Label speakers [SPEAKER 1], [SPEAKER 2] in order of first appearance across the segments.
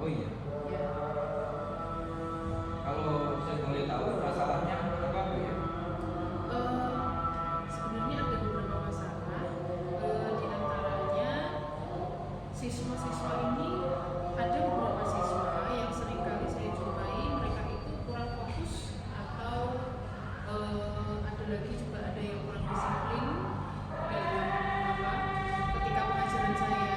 [SPEAKER 1] Oh iya. Kalau saya boleh tahu masalahnya apa Bu ya?
[SPEAKER 2] Sebenarnya ada beberapa masalah. Di antaranya siswa-siswa ini, ada beberapa siswa yang seringkali saya jumpai mereka itu kurang fokus atau ada lagi juga ada yang kurang disiplin dalam ketika pengajaran saya.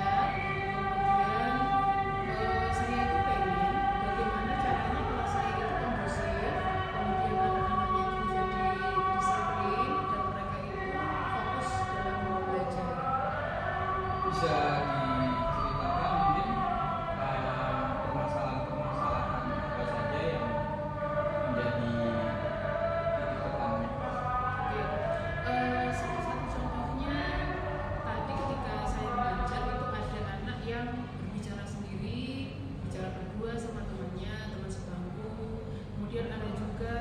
[SPEAKER 2] Kemudian saya itu pengen bagaimana caranya kelas saya itu kondusif, kemudian anak-anaknya itu menjadi disiplin dan mereka itu fokus dalam belajar.
[SPEAKER 1] Bisa diceritakan mungkin permasalahan-permasalahan apa saja yang menjadi titik tekannya?
[SPEAKER 2] Oke, salah satu contohnya tadi ketika saya belajar itu ada anak yang berbicara sendiri, bicara berdua sama temannya, teman sebangku. Kemudian ada juga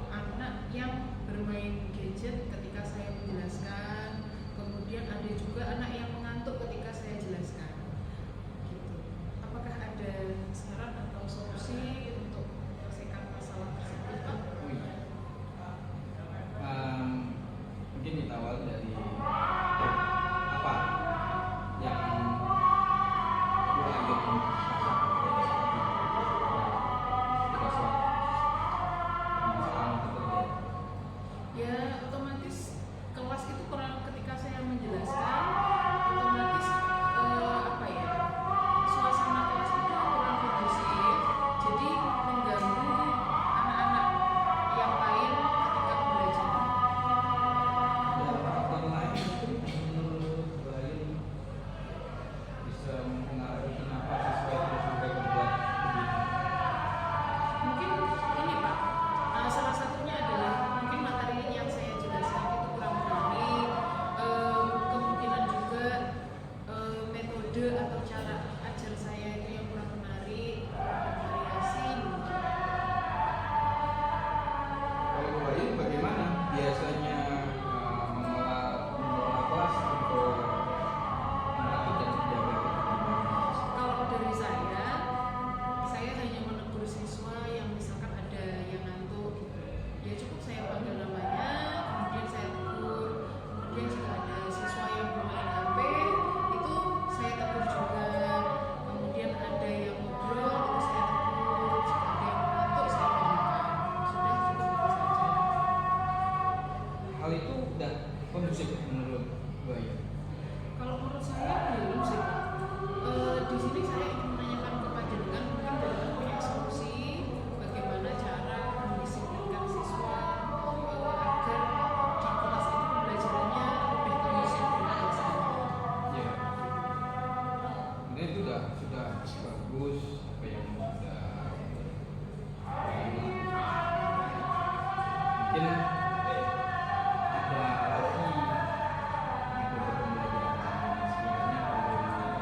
[SPEAKER 2] anak yang bermain gadget ketika saya menjelaskan. Kemudian ada juga anak yang mengantuk ketika saya jelaskan. Gitu. Apakah ada saran atau solusi untuk menyelesaikan masalah tersebut, Pak?
[SPEAKER 1] Oh iya. Mungkin kita awal dari apa yang Bu Ayu rasakan ketika suatu permasalahan itu terjadi.
[SPEAKER 2] Ya, otomatis kelas itu kurang ketika saya menjelaskan, otomatis apa ya, suasana kelas itu kurang kondusif, jadi mengganggu anak-anak yang lain ketika pembelajaran.
[SPEAKER 1] Dan faktor lain itu menurut Bu Ayu bisa mempengaruhi kenapa siswa itu sampai berbuat begitu.
[SPEAKER 2] Mungkin ini Pak, salah satunya adalah mungkin materi yang saya jelaskan itu kurang menarik, kemungkinan juga metode atau cara ajar saya itu yang kurang menarik, variasi mungkin.
[SPEAKER 1] Kalau Bu Ayu bagaimana biasanya mengelola kelas untuk melatih dan menjaga keterlibatan siswa?
[SPEAKER 2] Kalau dari saya hanya menegur siswa yang misalkan ada yang ngantuk gitu. Ya cukup saya panggil namanya, kemudian saya tegur. Kemudian jika ada siswa yang bermain HP, itu saya tegur juga. Kemudian ada yang ngobrol, itu saya tegur. Jika ada yang ngantuk, saya bangunkan. Sudah cukup itu saja.
[SPEAKER 1] Hal itu udah kondusif menurut Bu Ayu.
[SPEAKER 2] Kalau menurut saya belum sih Pak. Di sini saya ingin menanyakan ke Pak Jenengan, mungkin Jenengan punya solusi bagaimana cara mendisiplinkan siswa agar di kelas itu pembelajarannya lebih kondusif dan biasanya.
[SPEAKER 1] Ya, ini itu sudah bagus apa yang sudah Bu Ayu lakukan. Mungkin ada lagi metode pembelajaran yang sekiranya perlu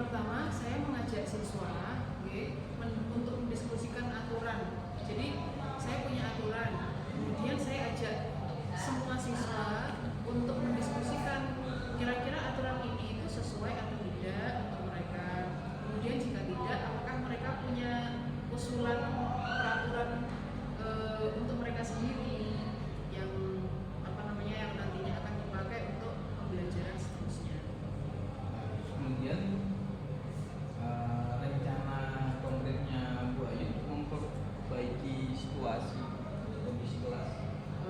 [SPEAKER 2] pertama saya mengajak siswa untuk mendiskusikan aturan. Jadi saya punya aturan, kemudian saya ajak semua siswa untuk mendiskusikan kira-kira aturan ini itu sesuai atau tidak untuk mereka. Kemudian jika tidak, apakah mereka punya usulan peraturan untuk mereka sendiri yang yang nantinya akan dipakai untuk pembelajaran seterusnya.
[SPEAKER 1] Kemudian rencana konkretnya Bu Ayu memperbaiki situasi kondisi kelas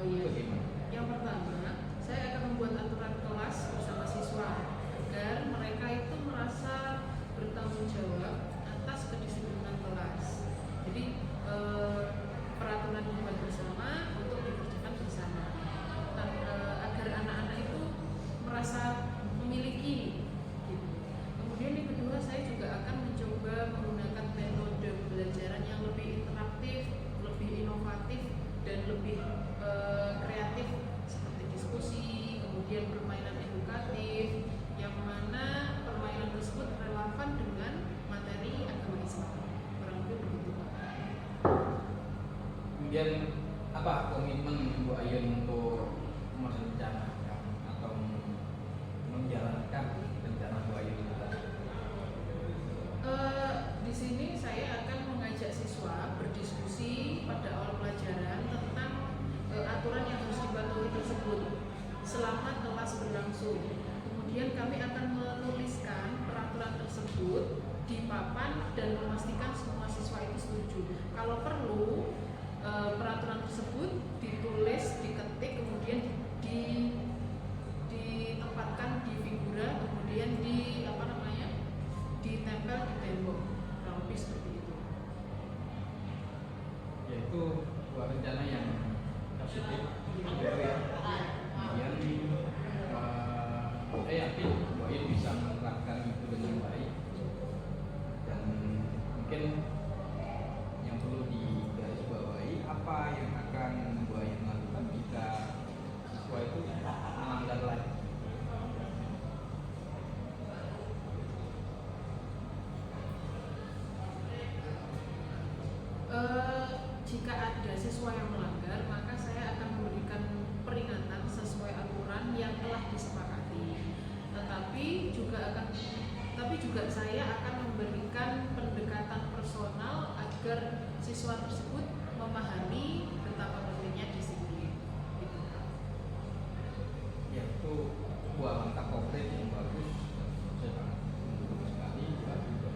[SPEAKER 1] bagaimana?
[SPEAKER 2] Yang pertama, saya akan membuat aturan kelas bersama siswa agar mereka itu merasa bertanggung jawab atas kedisiplinan kelas. Jadi peraturan dibuat bersama untuk dikerjakan bersama agar anak-anak itu merasa memiliki gitu. Kemudian yang kedua, saya juga akan mencoba menggunakan metode pembelajaran yang lebih interaktif, lebih inovatif, dan lebih kreatif seperti diskusi, kemudian permainan edukatif, yang mana permainan tersebut relevan dengan materi agama Islam. Kurang lebih begitu.
[SPEAKER 1] Kemudian apa komitmen Bu Ayun untuk merencanakan atau menjalankan rencana Bu Ayun itu tadi?
[SPEAKER 2] Di sini saya akan mengajak siswa berdiskusi pada awal pelajaran tentang aturan yang harus dipatuhi tersebut selama kelas berlangsung. Kemudian kami akan menuliskan peraturan tersebut di papan dan memastikan semua siswa itu setuju. Kalau perlu peraturan tersebut ditulis, diketik, kemudian ditempatkan di figura, kemudian ditempel di tembok, kurang lebih seperti itu.
[SPEAKER 1] Yaitu sebuah rencana yang positif, gitu ya. Kemudian saya yakin Bu Ayun bisa menerapkan itu dengan baik, dan mungkin yang perlu digarisbawahi apa yang akan Bu Ayun lakukan jika siswa itu melanggar lagi.
[SPEAKER 2] Jika ada siswa yang melanggar, maka saya akan memberikan peringatan sesuai aturan yang telah disepakati. Tetapi juga saya akan memberikan pendekatan personal agar siswa tersebut memahami betapa pentingnya disiplin. Gitu.
[SPEAKER 1] Ya, itu sebuah langkah konkret yang bagus. Saya sangat mendukung sekali. Bu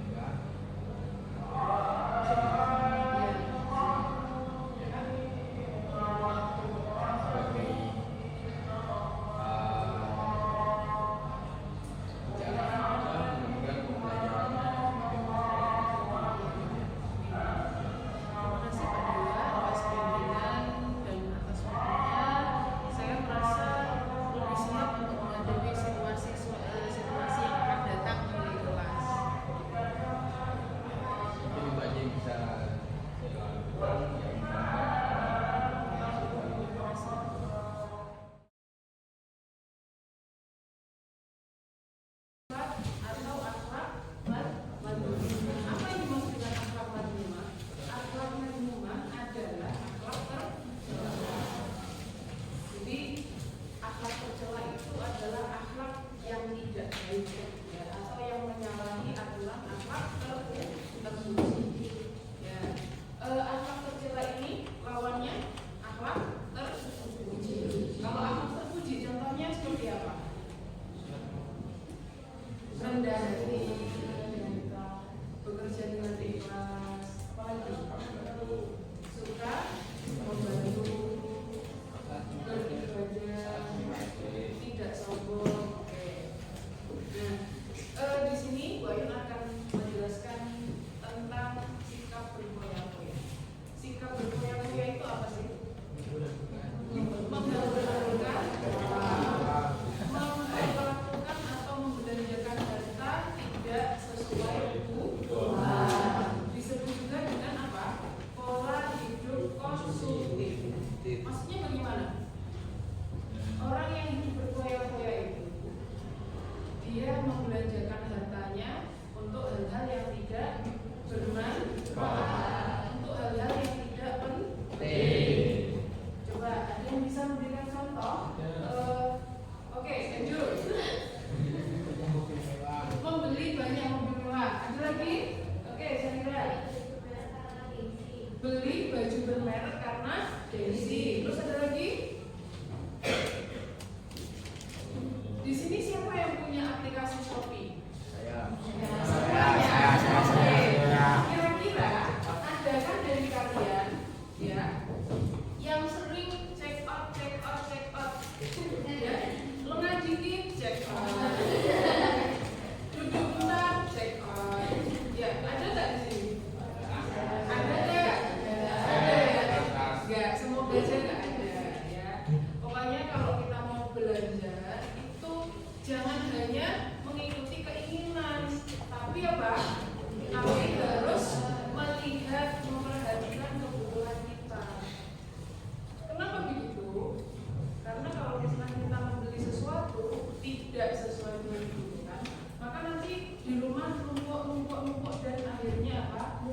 [SPEAKER 1] Ayun bangga bisa dilakukan sebagai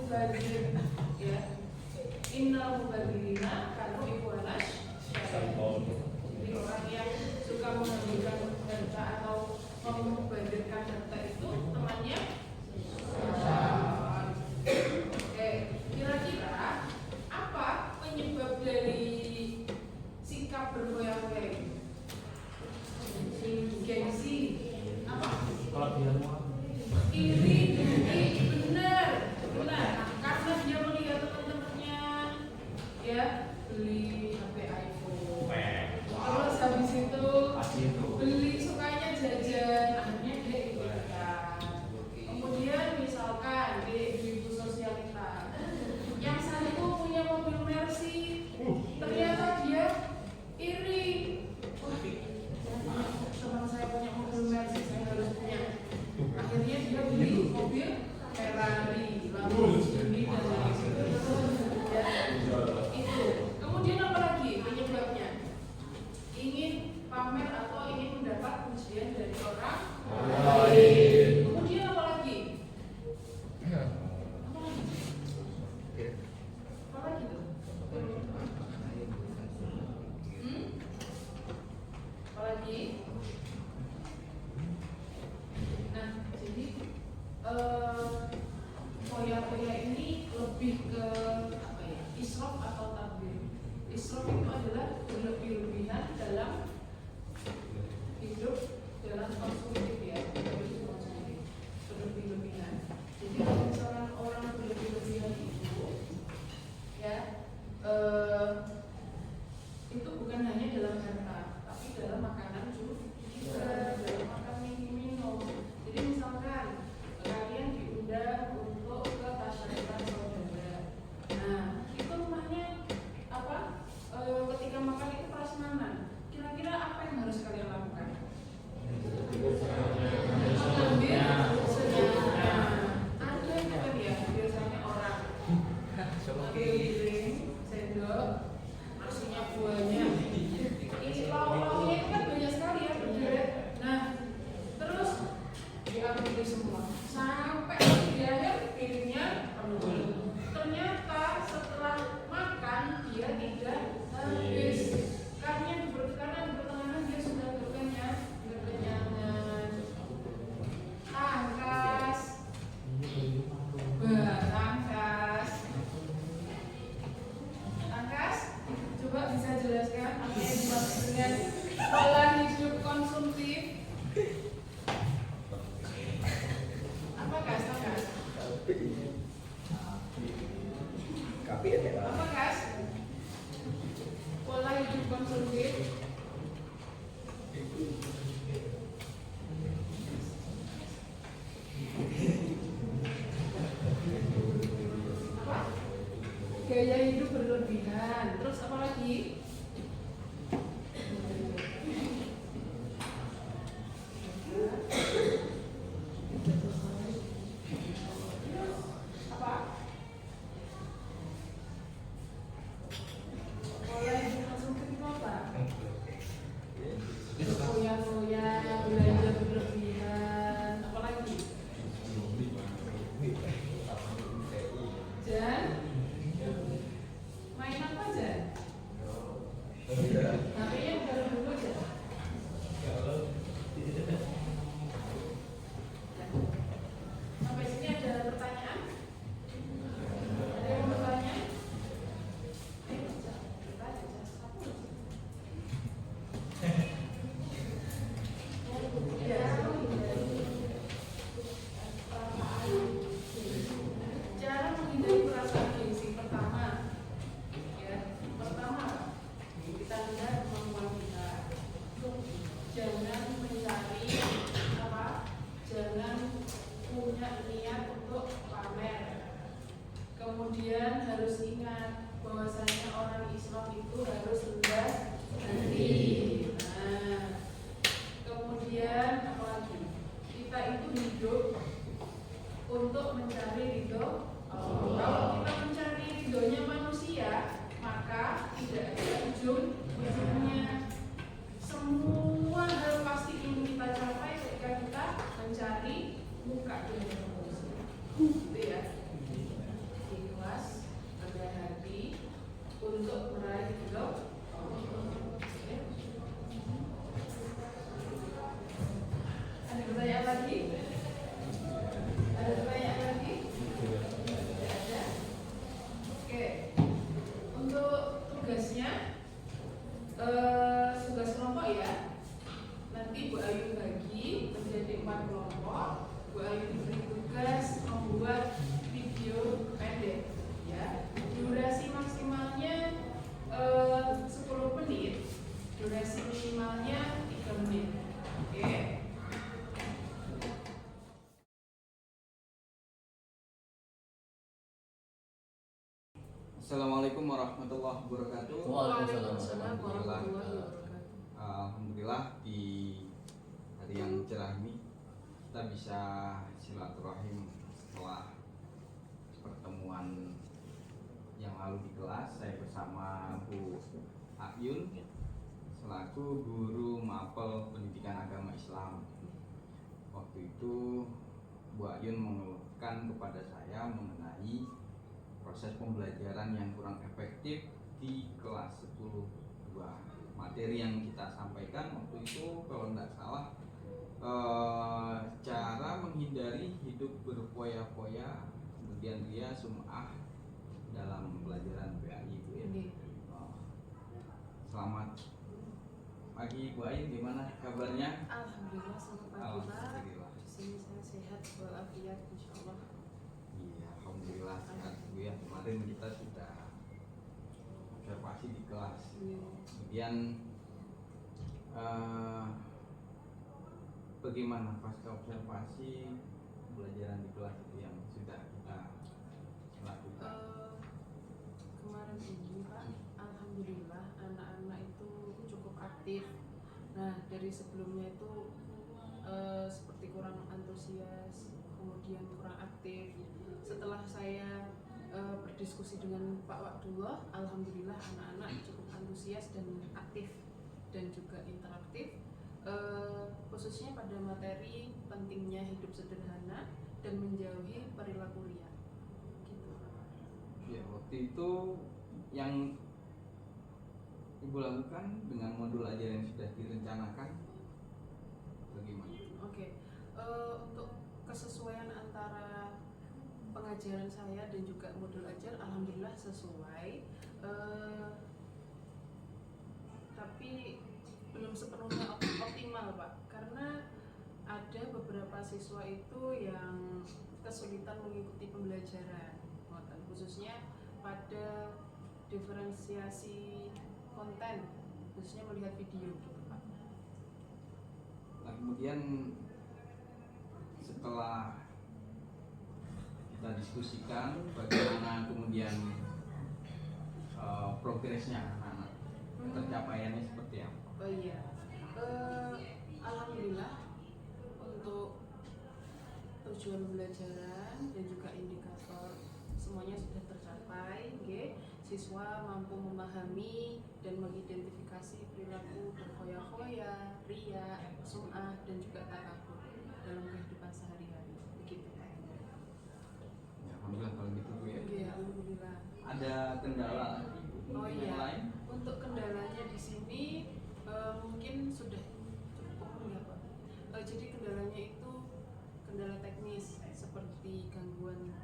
[SPEAKER 2] mubadir, ya. Innal mubadirina kanu ikhwanas syaitan. Jadi orang yang suka menghabiskan harta atau memubadirkan harta itu temannya syaitan. Oke, kira-kira apa penyebab dari sikap bergoyang-goyang? Gengsi, apa? Iri, benar. Karena dia melihat teman-temannya, ya beli HP iPhone. Terus habis itu beli sukanya jajan, akhirnya dia ikutan. Kemudian misalkan dia ibu sosialita, yang satu punya mobil Mercy, ternyata dia iri. Teman saya punya mobil Mercy, saya harus punya. Akhirnya dia beli mobil Ferrari, Lamborghini dan lain-lain. Ya, itu. Kemudian apa lagi penyebabnya? Ingin pamer atau ingin mendapat pujian dari orang lain. Kemudian apa lagi? Apa lagi tuh? Apa lagi? Nah, jadi koya-koya ini lebih ke apa ya? Israf atau tabir. Israf itu adalah berlebih-lebihan dalam hidup, dalam konsumtif ya, berlebih-lebihan. Jadi kalau misalkan orang berlebih-lebihan itu, ya itu bukan hanya dalam harta, tapi dalam makanan juga, dalam makan minum. Jadi misalkan kalian diundang untuk ke tasyarikat saudara. Nah, itu rumahnya apa? Ketika makan itu prasmanan. Kira-kira apa yang harus kalian lakukan? Mengambil senjata. Ada yang kan ya, biasanya orang ambil piring, sendok, nasinya buahnya. Ini lauk-lauknya itu kan banyak sekali ya, berderet. Nah, terus diambil semua sampai di akhir piringnya penuh. Ternyata setelah makan dia tidak habis karena di pertengahan dia sudah berkenyangan. Tangkas, tangkas. Coba bisa jelaskan apa yang dimaksud dengan pola hidup konsumtif? Apa kas? Apa kas? Pola hidup konsumtif. Apa? Gaya hidup berlebihan. Terus apa lagi? Apa? Pola hidup konsumtif itu apa? Foya-foya, belanja berlebihan. Apa lagi? Jan? Main apa Jan? HP-nya baru dulu Jan. Sampai sini ada pertanyaan? Ada yang mau bertanya? Ayo, bertanya, satu. Ya. Cara menghindari perasaan gengsi pertama, ya, pertama kita lihat kemampuan kita. Jangan mencari apa? Jangan punya niat untuk pamer. Kemudian harus ingat bahwasanya orang Islam itu harus rendah hati. Nah, kemudian apa lagi? Kita itu hidup untuk mencari ridho Allah. Kalau kita mencari ridhonya manusia, maka tidak ada ujungnya. Semua hal pasti ingin kita capai ketika kita mencari muka dunia manusia. Gitu ya. Halo? Ada pertanyaan lagi? Ada pertanyaan lagi? Tidak ada? Oke. Untuk tugasnya, tugas kelompok ya. Nanti Bu Ayu bagi menjadi 4 kelompok. Bu Ayu diberi tugas membuat video pendek. Ya, durasi maksimalnya 10 menit, durasi minimalnya 3 menit. Oke.
[SPEAKER 1] Assalamualaikum warahmatullahi wabarakatuh.
[SPEAKER 2] Waalaikumsalam warahmatullahi wabarakatuh.
[SPEAKER 1] Alhamdulillah di hari yang cerah ini kita bisa silaturahim setelah pertemuan yang lalu di kelas. Saya bersama Bu Ayun selaku guru mapel pendidikan agama Islam. Waktu itu Bu Ayun mengeluhkan kepada saya mengenai proses pembelajaran yang kurang efektif di kelas 10 2. Materi yang kita sampaikan waktu itu kalau tidak salah cara menghindari hidup berfoya-foya, kemudian dia sum'ah dalam pelajaran PAI Bu ya. Selamat pagi Bu Ayu, gimana kabarnya?
[SPEAKER 2] Alhamdulillah, selamat pagi Pak.
[SPEAKER 1] Alhamdulillah.
[SPEAKER 2] Di sini saya sehat walafiat insyaallah.
[SPEAKER 1] Iya, alhamdulillah sehat Bu ya. Kemarin kita sudah observasi di kelas. Kemudian bagaimana pasca observasi pembelajaran di kelas itu yang sudah kita lakukan?
[SPEAKER 2] Kemarin ini Pak, alhamdulillah anak-anak itu cukup aktif. Nah, dari sebelumnya itu seperti kurang antusias, kemudian kurang aktif. Setelah saya berdiskusi dengan Pak Wa'dullah, alhamdulillah anak-anak cukup antusias dan aktif dan juga interaktif, khususnya pada materi pentingnya hidup sederhana dan menjauhi perilaku liar. Gitu.
[SPEAKER 1] Ya, waktu itu yang Ibu lakukan dengan modul ajar yang sudah direncanakan bagaimana?
[SPEAKER 2] Oke. Untuk kesesuaian antara pengajaran saya dan juga modul ajar alhamdulillah sesuai, tapi belum sepenuhnya optimal Pak, karena ada beberapa siswa itu yang kesulitan mengikuti pembelajaran, khususnya pada diferensiasi konten, khususnya melihat video gitu Pak.
[SPEAKER 1] Nah, kemudian setelah kita diskusikan bagaimana kemudian progresnya anak-anak, pencapaiannya seperti apa?
[SPEAKER 2] Oh iya, alhamdulillah untuk tujuan pembelajaran dan juga indikator semuanya sudah tercapai. Siswa mampu memahami dan mengidentifikasi perilaku berfoya-foya, ria, sum'ah, dan juga takabur dalam kehidupan sehari-hari. Begitu Pak.
[SPEAKER 1] Ya, alhamdulillah kalau gitu Bu ya.
[SPEAKER 2] Iya, alhamdulillah.
[SPEAKER 1] Ada kendala lagi Bu?
[SPEAKER 2] Oh
[SPEAKER 1] Yang
[SPEAKER 2] iya,
[SPEAKER 1] lain?
[SPEAKER 2] untuk kendalanya di sini mungkin sudah cukup ya Pak. Jadi kendalanya itu kendala teknis seperti gangguan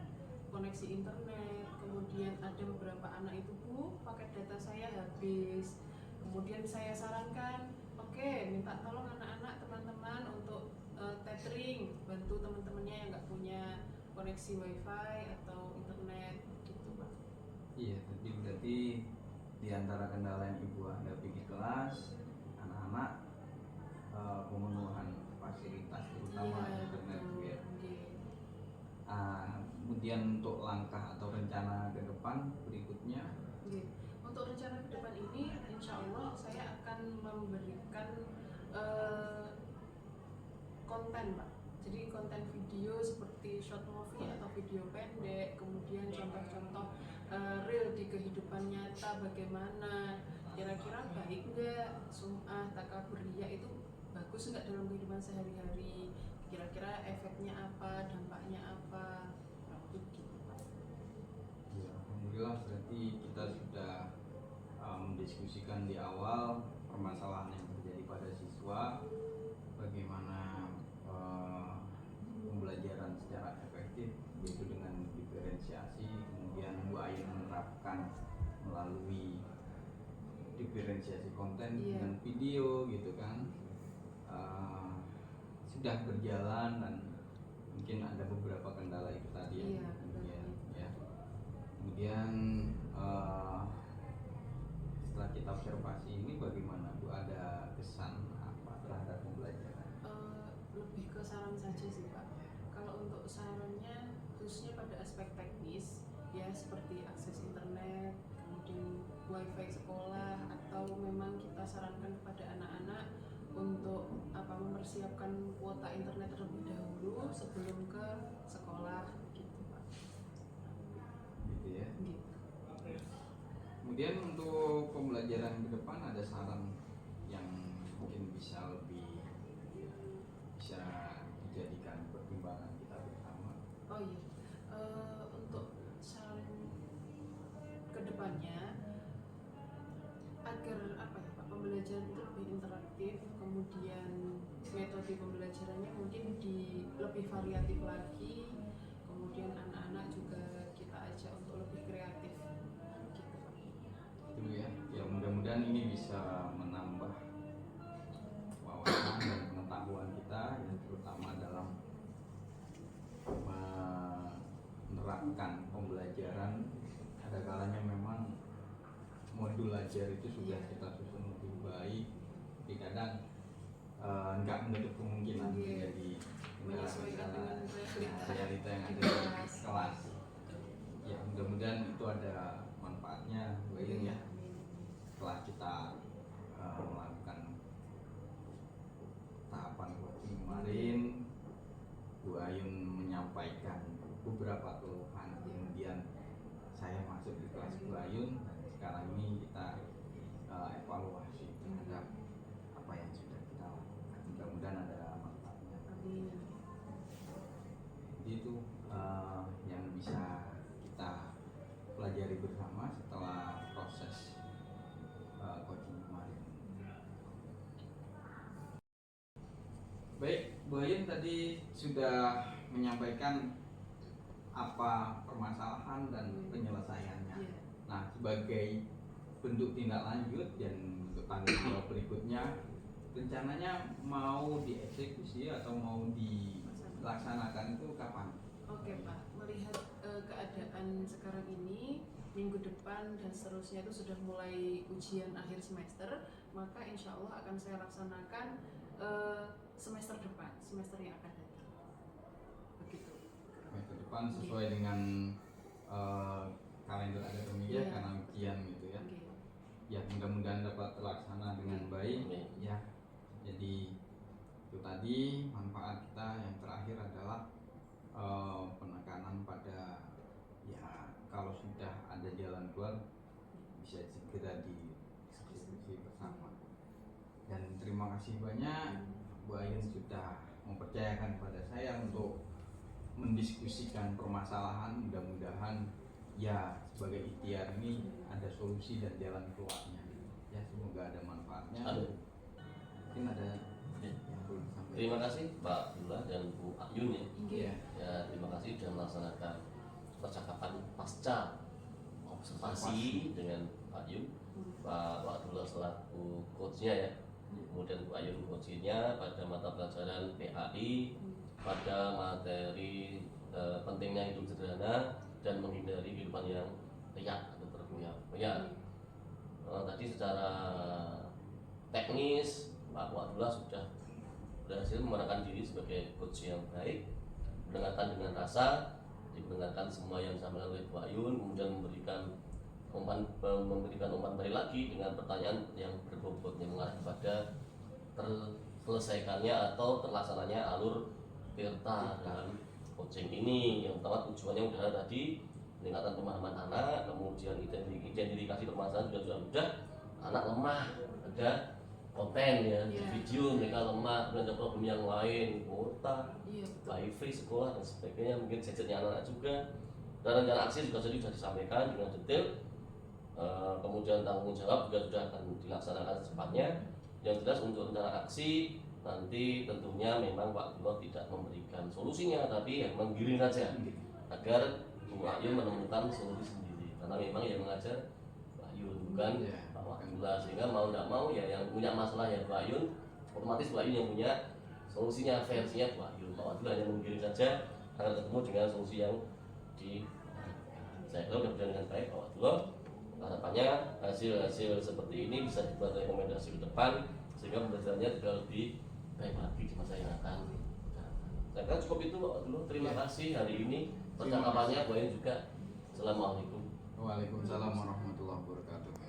[SPEAKER 2] koneksi internet, kemudian ada beberapa anak itu Bu, paket data saya habis. Kemudian saya sarankan, oke, minta tolong anak-anak teman-teman untuk tethering, bantu teman-temannya yang nggak punya koneksi wifi atau internet gitu Pak.
[SPEAKER 1] Iya, jadi berarti di antara kendala yang Ibu hadapi di kelas, anak-anak pemenuhan fasilitas terutama internet Bu ya. Kemudian untuk langkah atau rencana ke depan berikutnya.
[SPEAKER 2] Untuk rencana ke depan ini, insya Allah saya akan memberikan konten Pak. Jadi konten video seperti short movie atau video pendek, kemudian contoh-contoh real di kehidupan nyata bagaimana, kira-kira baik nggak sum'ah, takabur, riya itu bagus nggak dalam kehidupan sehari-hari, kira-kira efeknya apa, dampaknya apa, begitu Pak.
[SPEAKER 1] Ya, alhamdulillah berarti kita sudah menjadi mendiskusikan di awal permasalahan yang terjadi pada siswa, bagaimana pembelajaran secara efektif yaitu dengan diferensiasi, kemudian Bu Ayu menerapkan melalui diferensiasi konten dengan video gitu kan. Sudah berjalan dan mungkin ada beberapa kendala itu tadi ya. Kemudian setelah kita observasi ini bagaimana Bu, ada kesan apa terhadap pembelajaran?
[SPEAKER 2] Lebih ke saran saja sih Pak. Kalau untuk sarannya khususnya pada aspek teknis ya, seperti akses internet, kemudian wifi sekolah, atau memang kita sarankan kepada anak-anak untuk mempersiapkan kuota internet terlebih dahulu sebelum ke sekolah gitu Pak.
[SPEAKER 1] Gitu ya.
[SPEAKER 2] Gitu.
[SPEAKER 1] Kemudian untuk pembelajaran ke depan ada saran yang mungkin bisa dijadikan pertimbangan kita bersama.
[SPEAKER 2] Oh iya, untuk saran kedepannya agar pembelajaran itu lebih interaktif, kemudian metode pembelajarannya mungkin lebih variatif lagi, kemudian anak-anak juga kita ajak untuk lebih kreatif gitu Pak.
[SPEAKER 1] Itu ya mudah-mudahan ini bisa menambah wawasan dan pengetahuan kita, yang terutama dalam menerapkan pembelajaran. Ada kalanya memang modul ajar itu sudah kita susun lebih baik, tapi kadang nggak menutup kemungkinan menjadi
[SPEAKER 2] menyesuaikan dengan
[SPEAKER 1] realita yang ada di kelas. Ya mudah-mudahan itu ada manfaatnya Bu Ayun ya. Setelah kita melakukan tahapan coaching kemarin, Bu Ayun menyampaikan beberapa keluhan, kemudian saya masuk di kelas Bu Ayun, dan sekarang ini kita evaluasi terhadap apa yang sudah kita lakukan. Mudah-mudahan ada manfaatnya. Jadi itu yang bisa kita pelajari bersama setelah proses coaching kemarin. Baik, Bu Ayun tadi sudah menyampaikan apa permasalahan dan penyelesaiannya. Nah, sebagai bentuk tindak lanjut dan tanggung jawab berikutnya, rencananya mau dieksekusi atau mau dilaksanakan itu kapan?
[SPEAKER 2] Oke Pak, melihat keadaan sekarang ini, minggu depan dan seterusnya itu sudah mulai ujian akhir semester, maka insya Allah akan saya laksanakan semester depan, semester yang akan datang. Begitu.
[SPEAKER 1] Semester depan sesuai dengan kalender akademiknya karena ujian gitu ya. Ya mudah-mudahan dapat terlaksana dengan baik ya. Jadi itu tadi manfaat kita yang terakhir adalah penekanan pada ya kalau sudah ada jalan keluar bisa segera dieksekusi bersama. Dan terima kasih banyak Bu Ayun sudah mempercayakan kepada saya untuk mendiskusikan permasalahan. Mudah-mudahan ya sebagai ikhtiar ini ada solusi dan jalan keluarnya ya, semoga ada manfaatnya. Mungkin ada yang perlu disampaikan.
[SPEAKER 3] Terima kasih Pak Abdullah dan Bu Ayun
[SPEAKER 1] ya.
[SPEAKER 3] Ya, terima kasih sudah melaksanakan percakapan pasca observasi dengan Pak Ayun. Pak Abdullah selaku coachnya ya, kemudian Bu Ayun coachnya pada mata pelajaran PAI, pada materi pentingnya hidup sederhana dan menghindari kehidupan yang riak atau berkoyak-koyak. Tadi secara teknis Pak Abdullah sudah berhasil memenangkan diri sebagai coach yang baik, mendengarkan dengan rasa, didengarkan semua yang disampaikan oleh Bu Ayun, kemudian memberikan umpan balik lagi dengan pertanyaan yang berbobot yang mengarah kepada terselesaikannya atau terlaksananya alur tirta dalam coaching ini. Yang pertama tujuannya sudah tadi meningkatkan pemahaman anak, kemudian identifikasi permasalahan juga sudah mudah. Anak lemah ada konten ya, di video mereka lemah, kemudian ada problem yang lain, kuota, wifi sekolah dan sebagainya, mungkin gadgetnya anak-anak juga. Dan rencana aksi juga sudah disampaikan dengan detail. kemudian tanggung jawab juga sudah akan dilaksanakan secepatnya. Yang jelas untuk rencana aksi nanti tentunya memang Pak Abdullah tidak memberikan solusinya, tapi ya menggiring saja agar Bu Ayun menemukan solusi sendiri, karena memang yang mengajar Pak Ayun bukan Pak Abdullah, sehingga mau tidak mau ya yang punya masalah ya Pak Ayun, otomatis Pak Ayun yang punya solusinya, versinya Pak Ayun. Pak Abdullah hanya menggiring saja akan ketemu dengan solusi yang di saya kira sudah dengan baik Pak Abdullah. Harapannya hasil-hasil seperti ini bisa dibuat rekomendasi ke depan sehingga pembelajarannya juga lebih baik lagi di masa yang akan datang. Saya kira cukup itu Pak Abdullah. Terima kasih hari ini percakapannya. Bu Ayun juga. Assalamualaikum.
[SPEAKER 1] Waalaikumsalam warahmatullahi wabarakatuh.